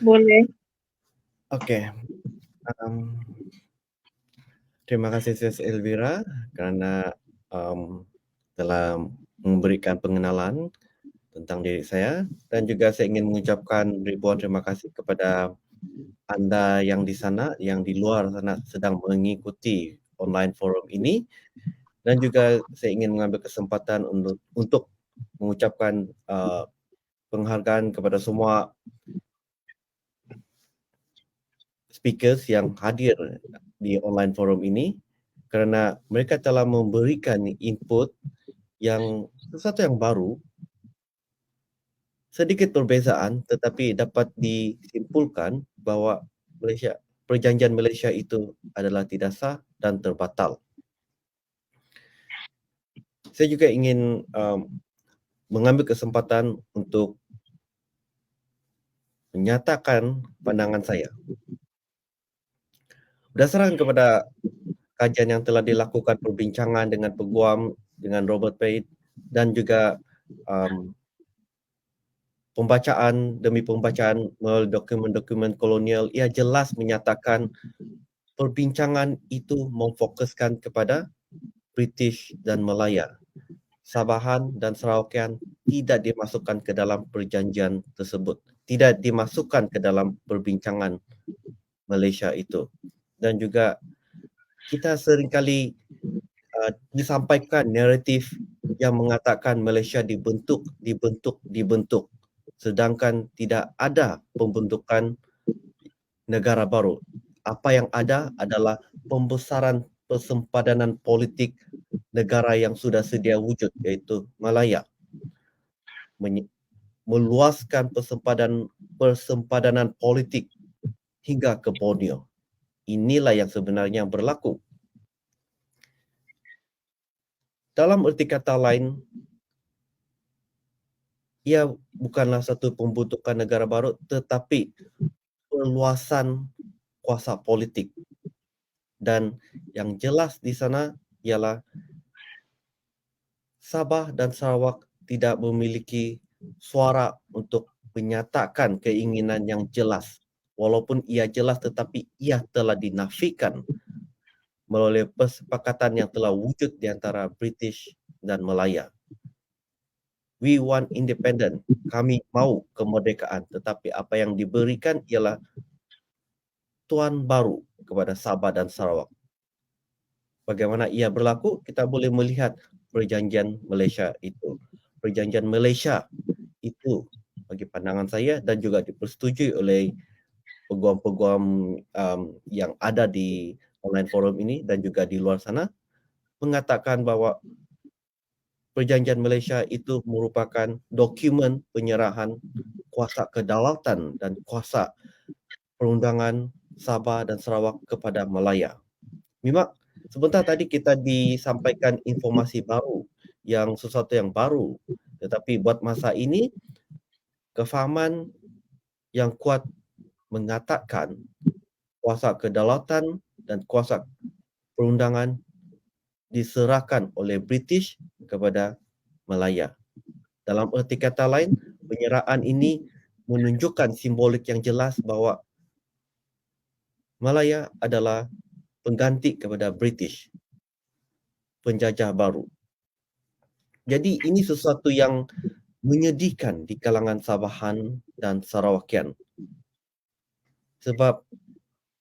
Boleh. Oke, um, terima kasih Sis Elvira karena telah memberikan pengenalan tentang diri saya, dan juga saya ingin mengucapkan ribuan terima kasih kepada Anda yang di sana, yang di luar sana sedang mengikuti online forum ini, dan juga saya ingin mengambil kesempatan untuk mengucapkan penghargaan kepada semua speakers yang hadir di online forum ini kerana mereka telah memberikan input yang sesuatu yang baru, sedikit perbezaan tetapi dapat disimpulkan bahawa perjanjian Malaysia itu adalah tidak sah dan terbatal. Saya juga ingin mengambil kesempatan untuk menyatakan pandangan saya. Berdasarkan kepada kajian yang telah dilakukan perbincangan dengan peguam, dengan Robert Pate, dan juga pembacaan demi pembacaan melalui dokumen-dokumen kolonial, ia jelas menyatakan perbincangan itu memfokuskan kepada British dan Malaya. Sabahan dan Sarawakian tidak dimasukkan ke dalam perjanjian tersebut, tidak dimasukkan ke dalam perbincangan Malaysia itu. Dan juga kita seringkali disampaikan naratif yang mengatakan Malaysia dibentuk, sedangkan tidak ada pembentukan negara baru. Apa yang ada adalah pembesaran persempadanan politik negara yang sudah sedia wujud, iaitu Malaya. Meluaskan persempadanan politik hingga ke Borneo. Inilah yang sebenarnya berlaku. Dalam erti kata lain, ia bukanlah satu pembentukan negara baru, tetapi perluasan kuasa politik. Dan yang jelas di sana ialah Sabah dan Sarawak tidak memiliki suara untuk menyatakan keinginan yang jelas. Walaupun ia jelas tetapi ia telah dinafikan melalui kesepakatan yang telah wujud di antara British dan Malaya. We want independent. Kami mau kemerdekaan, tetapi apa yang diberikan ialah tuan baru kepada Sabah dan Sarawak. Bagaimana ia berlaku, kita boleh melihat perjanjian Malaysia itu. Perjanjian Malaysia itu bagi pandangan saya dan juga dipersetujui oleh peguam-peguam yang ada di online forum ini dan juga di luar sana, mengatakan bahawa perjanjian Malaysia itu merupakan dokumen penyerahan kuasa kedaulatan dan kuasa perundangan Sabah dan Sarawak kepada Malaya. Memang sebentar tadi kita disampaikan informasi baru, yang sesuatu yang baru, tetapi buat masa ini kefahaman yang kuat mengatakan kuasa kedaulatan dan kuasa perundangan diserahkan oleh British kepada Malaya. Dalam erti kata lain, penyerahan ini menunjukkan simbolik yang jelas bahawa Malaya adalah pengganti kepada British, penjajah baru. Jadi ini sesuatu yang menyedihkan di kalangan Sabahan dan Sarawakian. Sebab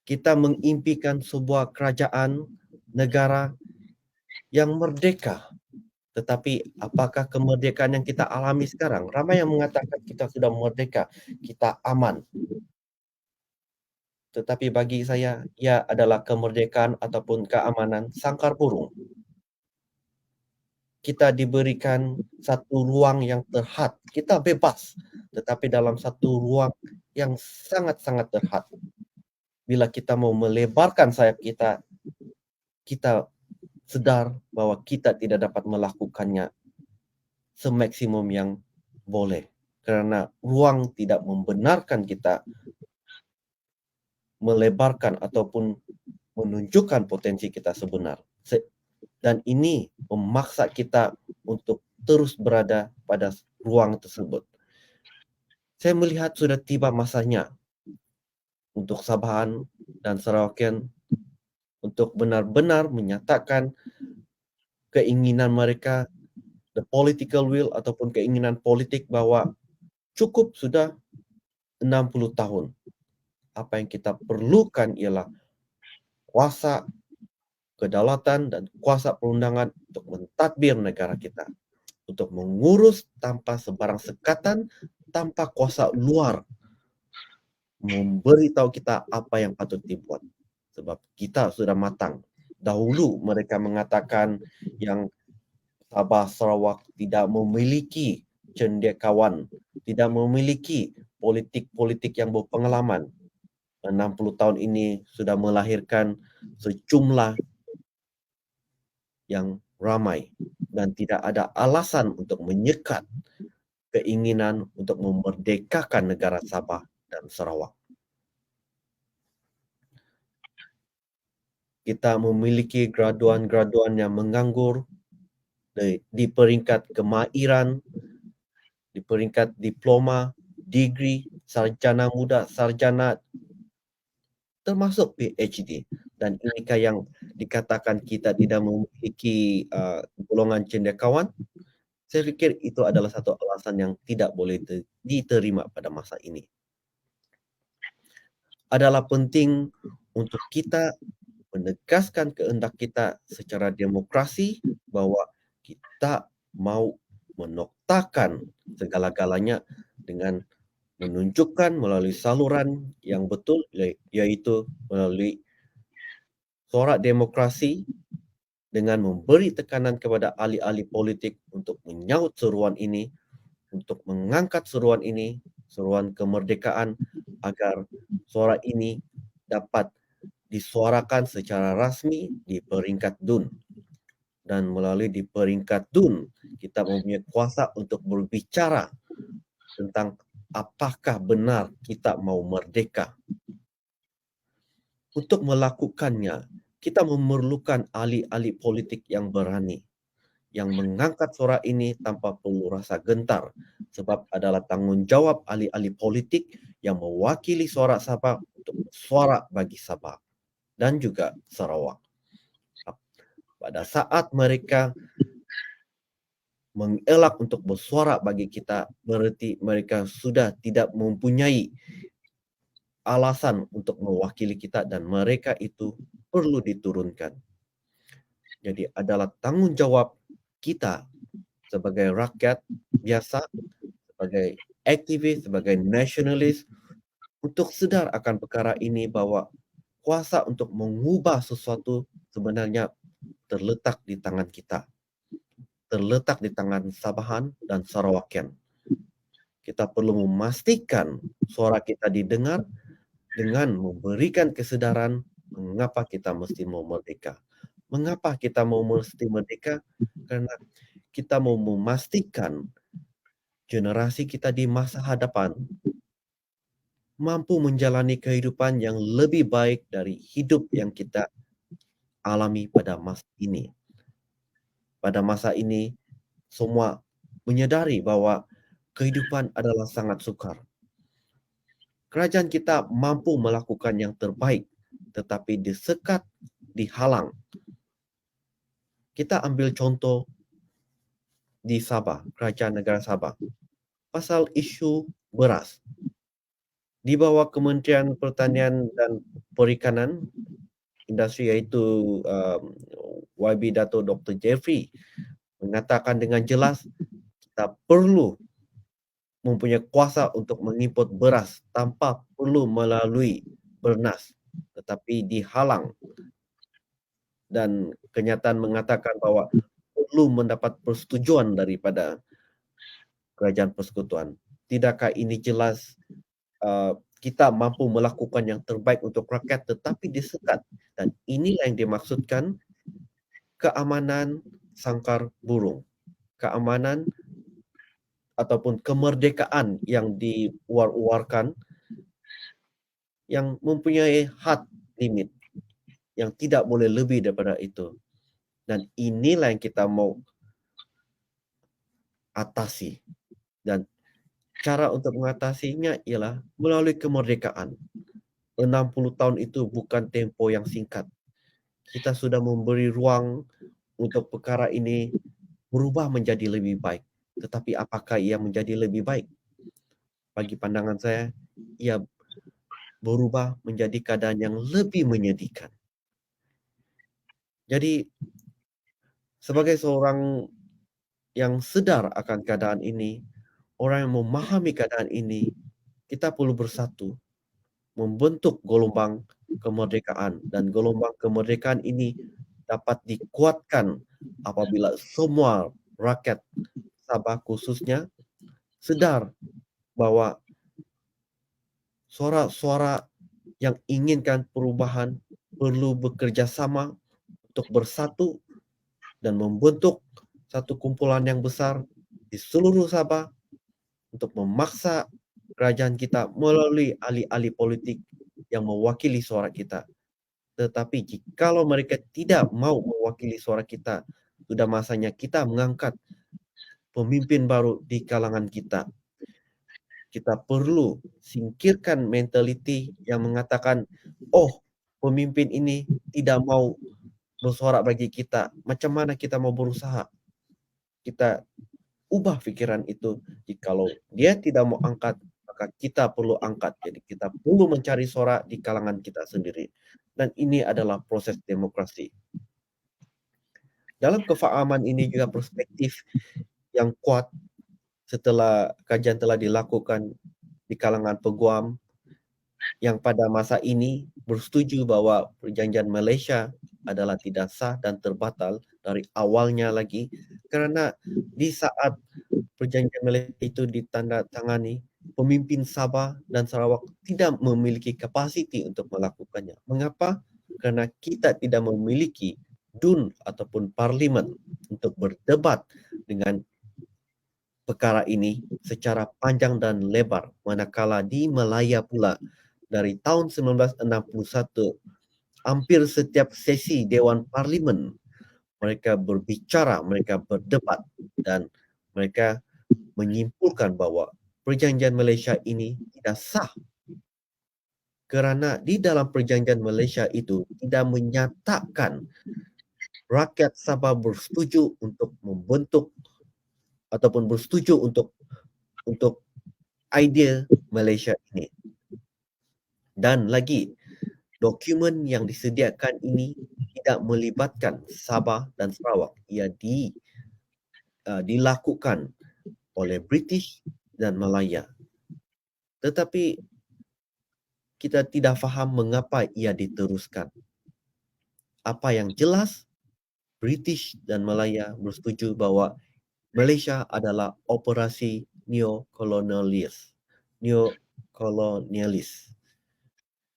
kita mengimpikan sebuah kerajaan negara yang merdeka. Tetapi apakah kemerdekaan yang kita alami sekarang? Ramai yang mengatakan kita sudah merdeka, kita aman. Tetapi bagi saya, ia adalah kemerdekaan ataupun keamanan sangkar burung. Kita diberikan satu ruang yang terhad. Kita bebas, tetapi dalam satu ruang yang sangat-sangat terhad. Bila kita mau melebarkan sayap kita, kita sedar bahawa kita tidak dapat melakukannya semaksimum yang boleh. Kerana ruang tidak membenarkan kita melebarkan ataupun menunjukkan potensi kita sebenar. Dan ini memaksa kita untuk terus berada pada ruang tersebut. Saya melihat sudah tiba masanya untuk Sabahan dan Sarawakian untuk benar-benar menyatakan keinginan mereka, the political will ataupun keinginan politik bahwa cukup sudah 60 tahun. Apa yang kita perlukan ialah kuasa kedaulatan dan kuasa perundangan untuk mentadbir negara kita, untuk mengurus tanpa sebarang sekatan, tanpa kuasa luar memberitahu kita apa yang patut dibuat. Sebab kita sudah matang. Dahulu mereka mengatakan yang Sabah Sarawak tidak memiliki cendekiawan, tidak memiliki politik-politik yang berpengalaman. 60 tahun ini sudah melahirkan sejumlah yang ramai dan tidak ada alasan untuk menyekat keinginan untuk memerdekakan negara Sabah dan Sarawak. Kita memiliki graduan-graduan yang menganggur di peringkat kemahiran, di peringkat diploma, degree, sarjana muda, sarjana, termasuk PhD. Dan inikah yang dikatakan kita tidak memiliki golongan cendekiawan? Saya pikir itu adalah satu alasan yang tidak boleh diterima pada masa ini. Adalah penting untuk kita menegaskan kehendak kita secara demokrasi bahwa kita mau menoktakan segala-galanya dengan menunjukkan melalui saluran yang betul, yaitu melalui suara demokrasi dengan memberi tekanan kepada ahli-ahli politik untuk menyaut seruan ini, untuk mengangkat seruan ini, seruan kemerdekaan, agar suara ini dapat disuarakan secara rasmi di peringkat DUN. Dan melalui di peringkat DUN, kita mempunyai kuasa untuk berbicara tentang apakah benar kita mau merdeka. Untuk melakukannya, kita memerlukan ahli-ahli politik yang berani, yang mengangkat suara ini tanpa perlu rasa gentar, sebab adalah tanggung jawab ahli-ahli politik yang mewakili suara Sabah untuk suara bagi Sabah dan juga Sarawak. Pada saat mereka mengelak untuk bersuara bagi kita, berarti mereka sudah tidak mempunyai alasan untuk mewakili kita dan mereka itu perlu diturunkan. Jadi adalah tanggung jawab kita sebagai rakyat biasa, sebagai aktivis, sebagai nasionalis, untuk sedar akan perkara ini bahwa kuasa untuk mengubah sesuatu sebenarnya terletak di tangan kita. Terletak di tangan Sabahan dan Sarawakian. Kita perlu memastikan suara kita didengar dengan memberikan kesedaran mengapa kita mesti mau merdeka. Mengapa kita mau mesti merdeka? Karena kita mau memastikan generasi kita di masa hadapan mampu menjalani kehidupan yang lebih baik dari hidup yang kita alami pada masa ini. Pada masa ini, semua menyadari bahwa kehidupan adalah sangat sukar. Kerajaan kita mampu melakukan yang terbaik, tetapi disekat, dihalang. Kita ambil contoh di Sabah, kerajaan negara Sabah. Pasal isu beras. Di bawah Kementerian Pertanian dan Perikanan, industri yaitu YB Dato Dr. Jeffrey mengatakan dengan jelas kita perlu mempunyai kuasa untuk mengimport beras tanpa perlu melalui Bernas, tetapi dihalang. Dan kenyataan mengatakan bahwa perlu mendapat persetujuan daripada Kerajaan Persekutuan. Tidakkah ini jelas kita mampu melakukan yang terbaik untuk rakyat tetapi disekat? Dan inilah yang dimaksudkan keamanan sangkar burung. Keamanan ataupun kemerdekaan yang diwar-warkan yang mempunyai had limit yang tidak boleh lebih daripada itu. Dan inilah yang kita mau atasi. Dan cara untuk mengatasinya ialah melalui kemerdekaan. 60 tahun itu bukan tempo yang singkat. Kita sudah memberi ruang untuk perkara ini berubah menjadi lebih baik. Tetapi apakah ia menjadi lebih baik? Bagi pandangan saya, ia berubah menjadi keadaan yang lebih menyedihkan. Jadi, sebagai seorang yang sedar akan keadaan ini, orang yang memahami keadaan ini, kita perlu bersatu, membentuk gelombang kemerdekaan. Dan gelombang kemerdekaan ini dapat dikuatkan apabila semua rakyat Sabah khususnya sedar bahwa suara-suara yang inginkan perubahan perlu bekerja sama untuk bersatu dan membentuk satu kumpulan yang besar di seluruh Sabah untuk memaksa kerajaan kita melalui ahli-ahli politik yang mewakili suara kita. Tetapi jikalau mereka tidak mau mewakili suara kita, sudah masanya kita mengangkat pemimpin baru di kalangan kita. Kita perlu singkirkan mentaliti yang mengatakan, oh, pemimpin ini tidak mau bersuara bagi kita. Macam mana kita mau berusaha? Kita ubah pikiran itu. Jikalau dia tidak mau angkat, maka kita perlu angkat. Jadi kita perlu mencari suara di kalangan kita sendiri. Dan ini adalah proses demokrasi. Dalam kefahaman ini juga perspektif yang kuat setelah kajian telah dilakukan di kalangan peguam yang pada masa ini bersetuju bahwa perjanjian Malaysia adalah tidak sah dan terbatal dari awalnya lagi, karena di saat perjanjian Malaysia itu ditandatangani, pemimpin Sabah dan Sarawak tidak memiliki kapasiti untuk melakukannya. Mengapa? Karena kita tidak memiliki DUN ataupun parlimen untuk berdebat dengan perkara ini secara panjang dan lebar, manakala di Malaya pula dari tahun 1961 hampir setiap sesi Dewan Parlimen mereka berbicara, mereka berdebat dan mereka menyimpulkan bahwa perjanjian Malaysia ini tidak sah kerana di dalam perjanjian Malaysia itu tidak menyatakan rakyat Sabah bersetuju untuk membentuk ataupun bersetuju untuk idea Malaysia ini. Dan lagi, dokumen yang disediakan ini tidak melibatkan Sabah dan Sarawak. Ia dilakukan oleh British dan Malaya. Tetapi kita tidak faham mengapa ia diteruskan. Apa yang jelas, British dan Malaya bersetuju bahwa Malaysia adalah operasi neokolonialis,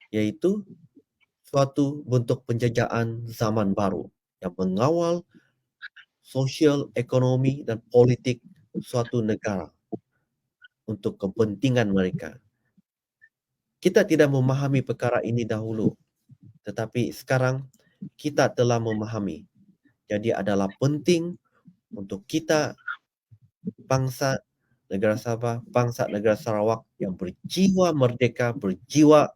yaitu suatu bentuk penjajahan zaman baru yang mengawal sosial, ekonomi, dan politik suatu negara untuk kepentingan mereka. Kita tidak memahami perkara ini dahulu, tetapi sekarang kita telah memahami. Jadi adalah penting untuk kita, bangsa negara Sabah, bangsa negara Sarawak yang berjiwa merdeka, berjiwa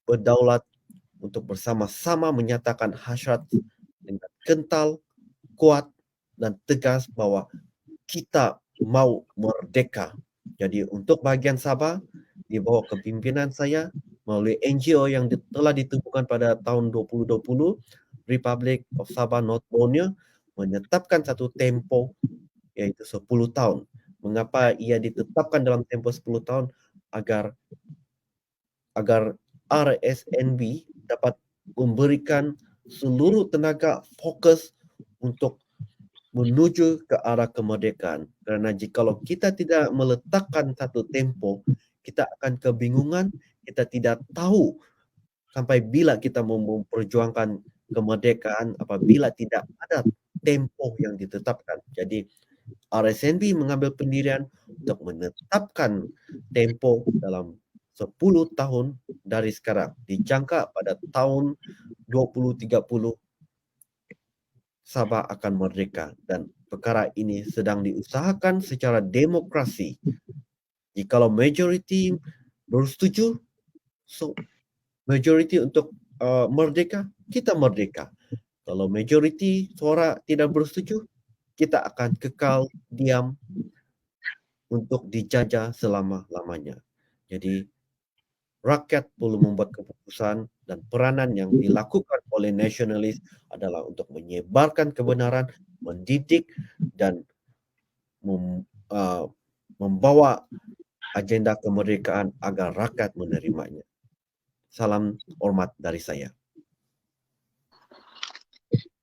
berdaulat, untuk bersama-sama menyatakan hasrat dengan kental, kuat, dan tegas bahwa kita mau merdeka. Jadi untuk bahagian Sabah, di bawah kepimpinan saya, melalui NGO yang telah ditemukan pada tahun 2020, Republic of Sabah North Borneo menetapkan satu tempo, yaitu 10 tahun. Mengapa ia ditetapkan dalam tempo 10 tahun? Agar RSNB dapat memberikan seluruh tenaga fokus untuk menuju ke arah kemerdekaan. Karena jikalau kita tidak meletakkan satu tempo, kita akan kebingungan, kita tidak tahu sampai bila kita memperjuangkan kemerdekaan apabila tidak ada tempo yang ditetapkan. Jadi RSNB mengambil pendirian untuk menetapkan tempo dalam 10 tahun dari sekarang. Dijangka pada tahun 2030 Sabah akan merdeka, dan perkara ini sedang diusahakan secara demokrasi. Jikalau majoriti bersetuju, so majoriti untuk merdeka, kita merdeka. Kalau majoriti suara tidak bersetuju, kita akan kekal diam untuk dijajah selama-lamanya. Jadi rakyat perlu membuat keputusan, dan peranan yang dilakukan oleh nasionalis adalah untuk menyebarkan kebenaran, mendidik, dan membawa agenda kemerdekaan agar rakyat menerimanya. Salam hormat dari saya.